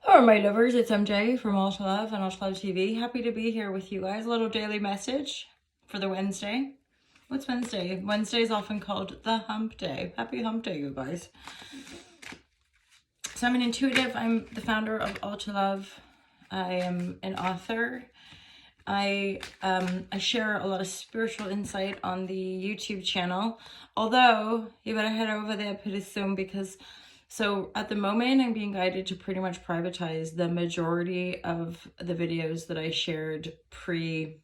Hello, my lovers. It's MJ from All to Love and All to Love TV. Happy to be here with you guys. A little daily message for the Wednesday. What's Wednesday? Wednesday is often called the hump day. Happy hump day, you guys. So I'm an intuitive. I'm the founder of All to Love. I am an author. I share a lot of spiritual insight on the YouTube channel. Although, you better head over there pretty soon because... So at the moment, I'm being guided to pretty much privatize the majority of the videos that I shared pre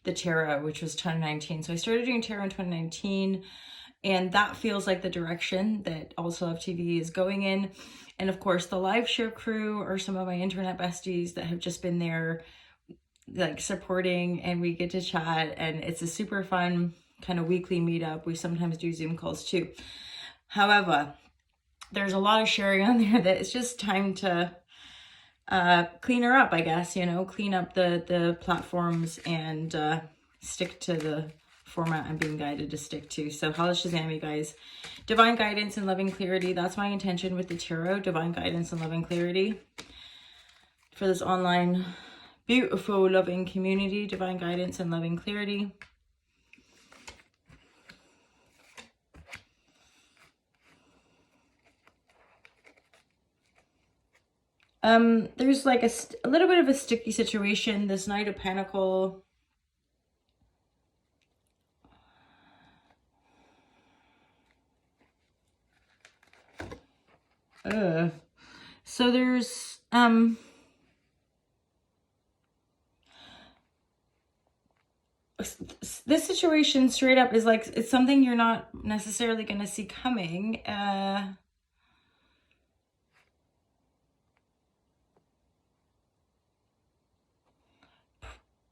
the tarot, which was 2019. So I started doing tarot in 2019, and that feels like the direction that Also Love TV is going in. And of course, the live share crew are some of my internet besties that have just been there, like supporting, and we get to chat, and it's a super fun kind of weekly meetup. We sometimes do Zoom calls too. However, there's a lot of sharing on there that it's just time to clean her up, I guess, you know, clean up the platforms and stick to the format I'm being guided to stick to. So Hala Shazam, you guys. Divine guidance and loving clarity. That's my intention with the tarot. Divine guidance and loving clarity for this online beautiful loving community. Divine guidance and loving clarity. There's like a little bit of a sticky situation. This Knight of Pentacle. So there's, this situation straight up is like, it's something you're not necessarily going to see coming.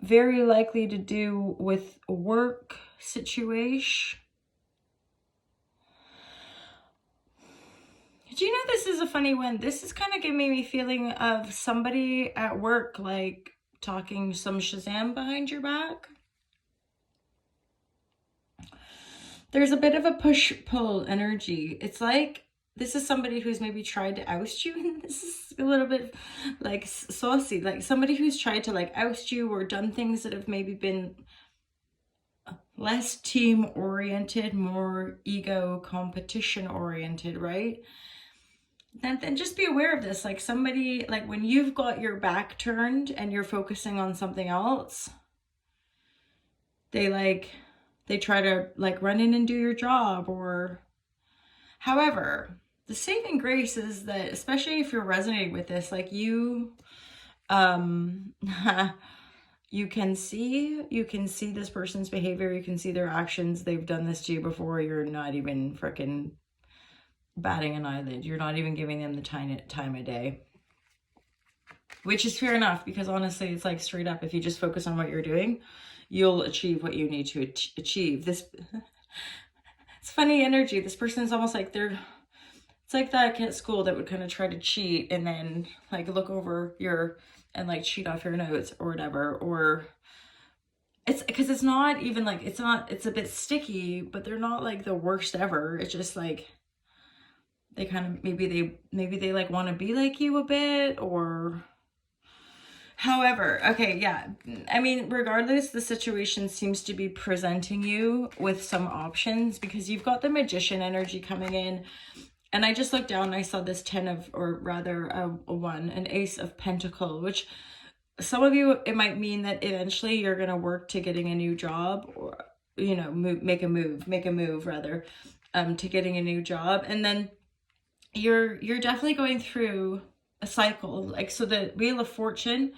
Very likely to do with work situation. Do you know this is a funny one? This is kind of giving me a feeling of somebody at work, like talking some Shazam behind your back. There's a bit of a push-pull energy. It's like this is somebody who's maybe tried to oust you, and this is a little bit like saucy, like somebody who's tried to like oust you or done things that have maybe been less team oriented, more ego competition oriented, right? Then just be aware of this. Like somebody, like when you've got your back turned and you're focusing on something else, they try to like run in and do your job. Or however, the saving grace is that, especially if you're resonating with this, like you you can see this person's behavior, you can see their actions. They've done this to you before. You're not even freaking batting an eyelid. You're not even giving them the time of day, which is fair enough, because honestly, it's like straight up, if you just focus on what you're doing, you'll achieve what you need to achieve. This, it's funny energy. This person is almost like it's like that kid at school that would kind of try to cheat and then like look over and like cheat off your notes or whatever. Or it's because it's not even like, it's a bit sticky, but they're not like the worst ever. It's just like, they kind of, maybe they like want to be like you a bit, or however. Okay, yeah, I mean, regardless, the situation seems to be presenting you with some options, because you've got the Magician energy coming in. And I just looked down and I saw this 10 of, or rather an Ace of Pentacle, which some of you, it might mean that eventually you're going to work to getting a new job, or, you know, make a move rather, to getting a new job. And then you're definitely going through a cycle. Like, so the Wheel of Fortune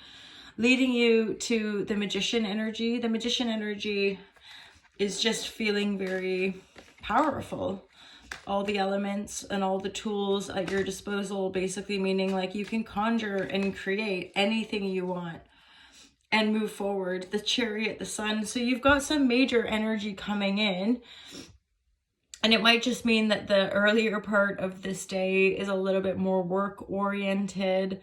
leading you to the Magician energy. The Magician energy is just feeling very powerful. All the elements and all the tools at your disposal, basically meaning like you can conjure and create anything you want and move forward. The Chariot, the Sun. So you've got some major energy coming in. And it might just mean that the earlier part of this day is a little bit more work-oriented,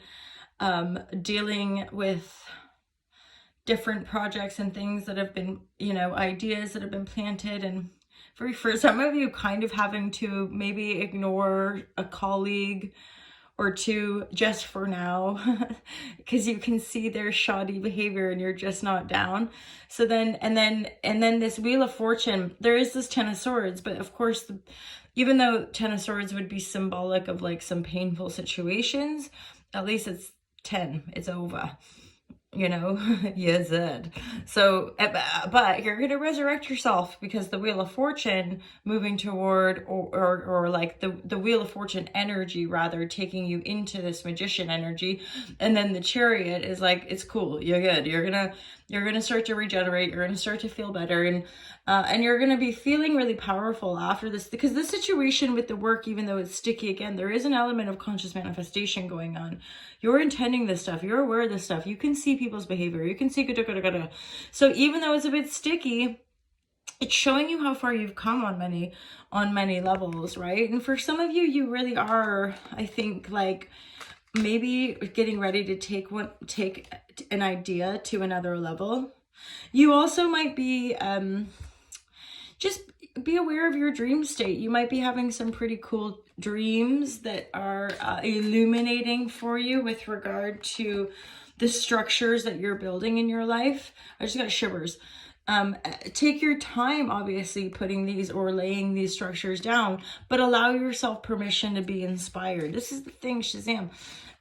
dealing with different projects and things that have been, you know, ideas that have been planted. And for some of you, kind of having to maybe ignore a colleague or two just for now, because you can see their shoddy behavior and you're just not down. So then, and then this Wheel of Fortune, there is this Ten of Swords, but of course, even though Ten of Swords would be symbolic of like some painful situations, at least it's 10, it's over. You know, you said. So, but you're going to resurrect yourself, because the Wheel of Fortune moving toward, or like the Wheel of Fortune energy, rather, taking you into this magician energy. And then the Chariot is like, it's cool. You're good. You're going to start to regenerate. You're going to start to feel better. And you're going to be feeling really powerful after this, because the situation with the work, even though it's sticky, again, there is an element of conscious manifestation going on. You're intending this stuff. You're aware of this stuff. You can see people's behavior. You can see So even though it's a bit sticky, it's showing you how far you've come on many levels, right? And for some of you, you really are, I think, like maybe getting ready to take an idea to another level. You also might be just be aware of your dream state. You might be having some pretty cool dreams that are illuminating for you with regard to the structures that you're building in your life. I just got shivers. Take your time, obviously, putting these or laying these structures down, but allow yourself permission to be inspired. This is the thing, Shazam.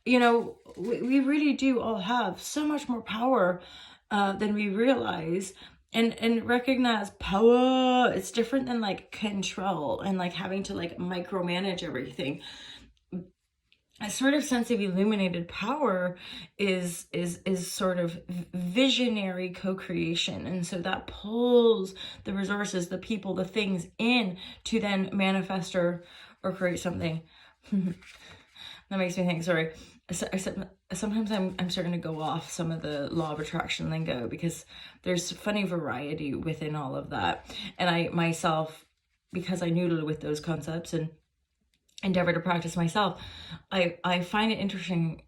You know, we really do all have so much more power than we realize. And recognize power. It's different than like control and like having to like micromanage everything. A sort of sense of illuminated power is sort of visionary co-creation. And so that pulls the resources, the people, the things in to then manifest or create something. That makes me think, sorry. Sometimes I'm starting to go off some of the law of attraction lingo, because there's funny variety within all of that. And I myself, because I noodle with those concepts and endeavor to practice myself, I find it interesting.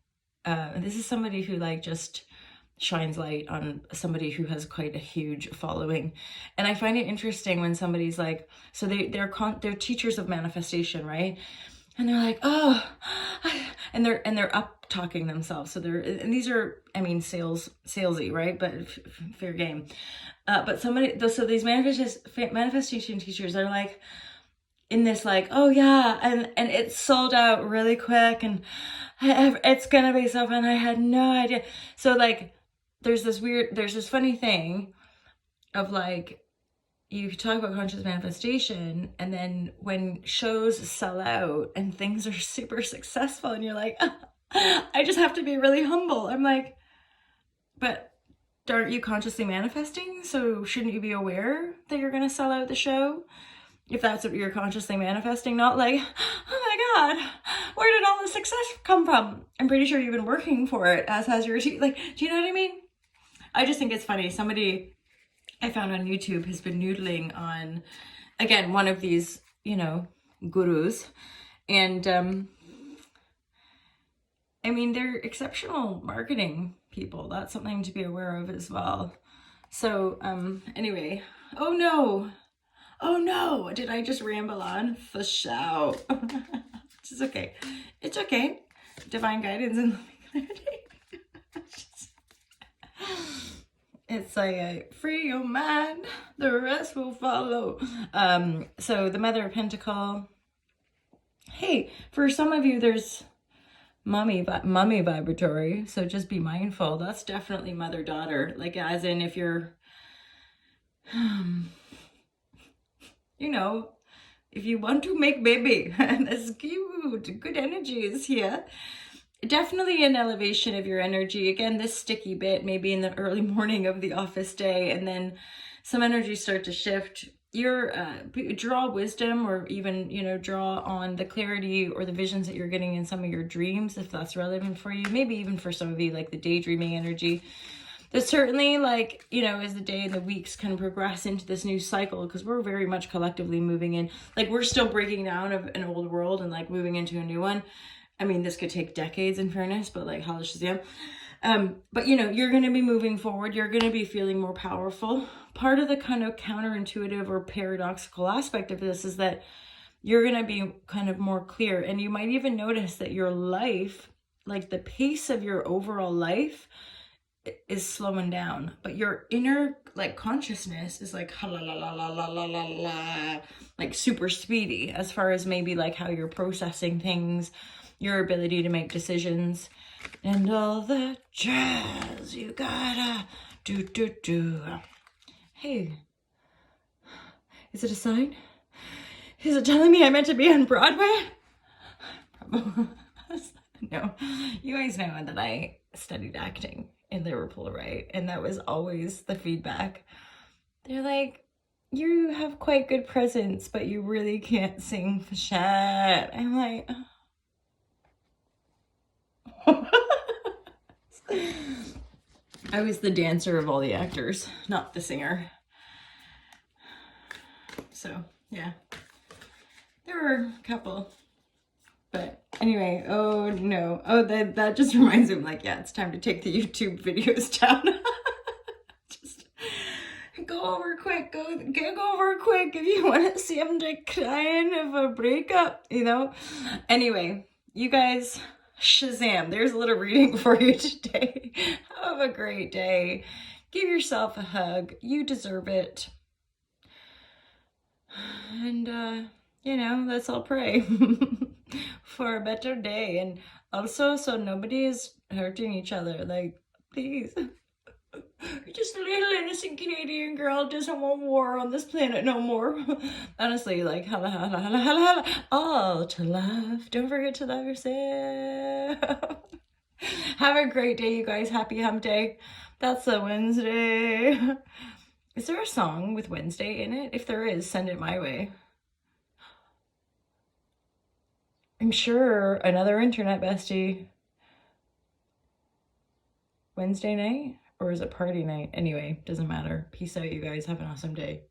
This is somebody who like just shines light on somebody who has quite a huge following. And I find it interesting when somebody's like, so they're teachers of manifestation, right? And they're like, oh, and they're up talking themselves. So and these are, I mean, salesy, right? But fair game. But so these manifestation teachers are like in this like, oh yeah, and it's sold out really quick, and it's gonna be so fun. I had no idea. So like, there's this funny thing of like, you talk about conscious manifestation, and then when shows sell out and things are super successful and you're like, I just have to be really humble. I'm like, but aren't you consciously manifesting? So shouldn't you be aware that you're going to sell out the show? If that's what you're consciously manifesting, not like, oh my God, where did all the success come from? I'm pretty sure you've been working for it, as has your team. Like, do you know what I mean? I just think it's funny. Somebody I found on YouTube has been noodling on, again, one of these, you know, gurus. And I mean, they're exceptional marketing people. That's something to be aware of as well. So anyway, oh no, did I just ramble on? For sure. It's okay. It's okay. Divine guidance and clarity. It's like, free your mind, the rest will follow. So the Mother of Pentacle. Hey, for some of you, there's mummy vibratory. So just be mindful. That's definitely mother-daughter. Like, as in, if you're, you know, if you want to make baby, that's cute. Good energy is here. Definitely an elevation of your energy. Again, this sticky bit, maybe in the early morning of the office day, and then some energies start to shift. Your draw wisdom, or even, you know, draw on the clarity or the visions that you're getting in some of your dreams, if that's relevant for you. Maybe even for some of you, like the daydreaming energy. But certainly, like, you know, as the day and the weeks kind of progress into this new cycle, because we're very much collectively moving in, like, we're still breaking down of an old world and like moving into a new one. I mean, this could take decades in fairness, but like, how Shazam. But you know, you're going to be moving forward. You're going to be feeling more powerful. Part of the kind of counterintuitive or paradoxical aspect of this is that you're going to be kind of more clear. And you might even notice that your life, like the pace of your overall life, is slowing down, but your inner like consciousness is like la la la la la la la la, like super speedy as far as maybe like how you're processing things, your ability to make decisions, and all the jazz you gotta do. Hey, is it a sign? Is it telling me I meant to be on Broadway? No, you guys know that I studied acting in Liverpool, right? And that was always the feedback. They're like, you have quite good presence, but you really can't sing for shit. I'm like, I was the dancer of all the actors, not the singer. So, yeah. There were a couple. But anyway, oh no. Oh, that just reminds me, like, yeah, it's time to take the YouTube videos down. Just go over quick. Go over quick if you want to see them crying of a breakup, you know? Anyway, you guys, Shazam. There's a little reading for you today. Have a great day. Give yourself a hug. You deserve it. And, you know, let's all pray for a better day. And also, so nobody is hurting each other. Like, please. Just a little innocent Canadian girl doesn't want war on this planet no more. Honestly, like, holla, holla, holla, holla, holla. All to love. Don't forget to love yourself. Have a great day, you guys. Happy hump day. That's a Wednesday. Is there a song with Wednesday in it? If there is, send it my way. I'm sure another internet bestie. Wednesday night? Or is it party night? Anyway, doesn't matter. Peace out, you guys. Have an awesome day.